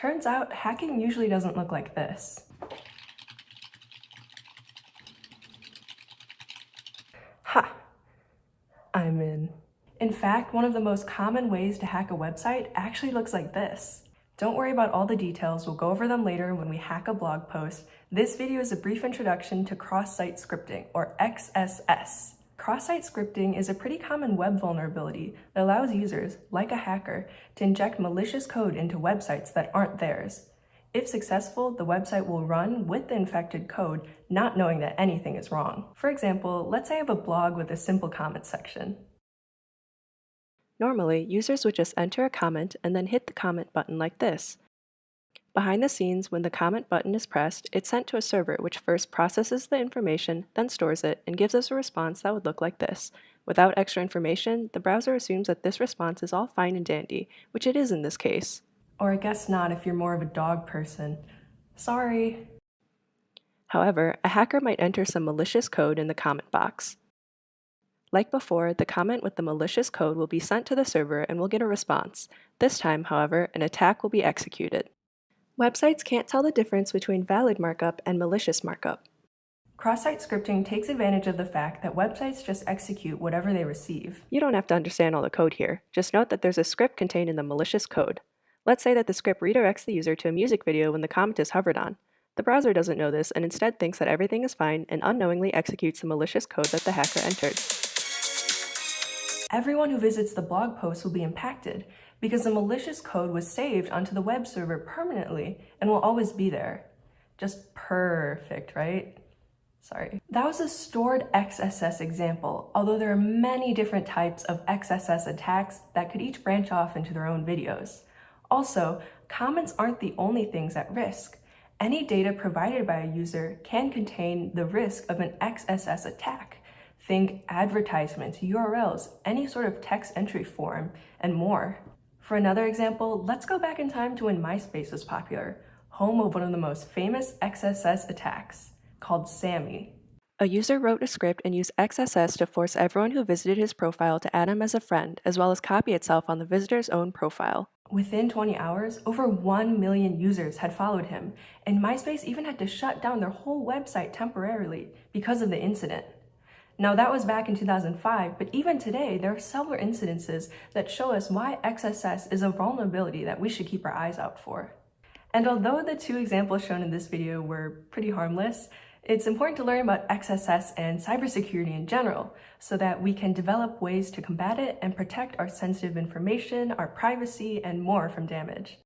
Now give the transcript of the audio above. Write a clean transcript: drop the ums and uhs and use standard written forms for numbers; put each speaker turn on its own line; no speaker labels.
Turns out, hacking usually doesn't look like this. Ha! I'm in. In fact, one of the most common ways to hack a website actually looks like this. Don't worry about all the details, we'll go over them later when we hack a blog post. This video is a brief introduction to cross-site scripting, or XSS. Cross-site scripting is a pretty common web vulnerability that allows users, like a hacker, to inject malicious code into websites that aren't theirs. If successful, the website will run with the infected code, not knowing that anything is wrong. For example, let's say I have a blog with a simple comment section. Normally, users would just enter a comment and then hit the comment button like this. Behind the scenes, when the comment button is pressed, it's sent to a server which first processes the information, then stores it, and gives us a response that would look like this. Without extra information, the browser assumes that this response is all fine and dandy, which it is in this case. Or I guess not if you're more of a dog person. Sorry. However, a hacker might enter some malicious code in the comment box. Like before, the comment with the malicious code will be sent to the server and we'll get a response. This time, however, an attack will be executed. Websites can't tell the difference between valid markup and malicious markup. Cross-site scripting takes advantage of the fact that websites just execute whatever they receive. You don't have to understand all the code here. Just note that there's a script contained in the malicious code. Let's say that the script redirects the user to a music video when the comment is hovered on. The browser doesn't know this and instead thinks that everything is fine and unknowingly executes the malicious code that the hacker entered. Everyone who visits the blog post will be impacted because the malicious code was saved onto the web server permanently and will always be there. Just perfect, right? Sorry. That was a stored XSS example, although there are many different types of XSS attacks that could each branch off into their own videos. Also, comments aren't the only things at risk. Any data provided by a user can contain the risk of an XSS attack. Think advertisements, URLs, any sort of text entry form, and more. For another example, let's go back in time to when MySpace was popular, home of one of the most famous XSS attacks, called Sammy. A user wrote a script and used XSS to force everyone who visited his profile to add him as a friend, as well as copy itself on the visitor's own profile. Within 20 hours, over 1 million users had followed him, and MySpace even had to shut down their whole website temporarily because of the incident. Now that was back in 2005, but even today, there are several incidences that show us why XSS is a vulnerability that we should keep our eyes out for. And although the two examples shown in this video were pretty harmless, it's important to learn about XSS and cybersecurity in general so that we can develop ways to combat it and protect our sensitive information, our privacy, and more from damage.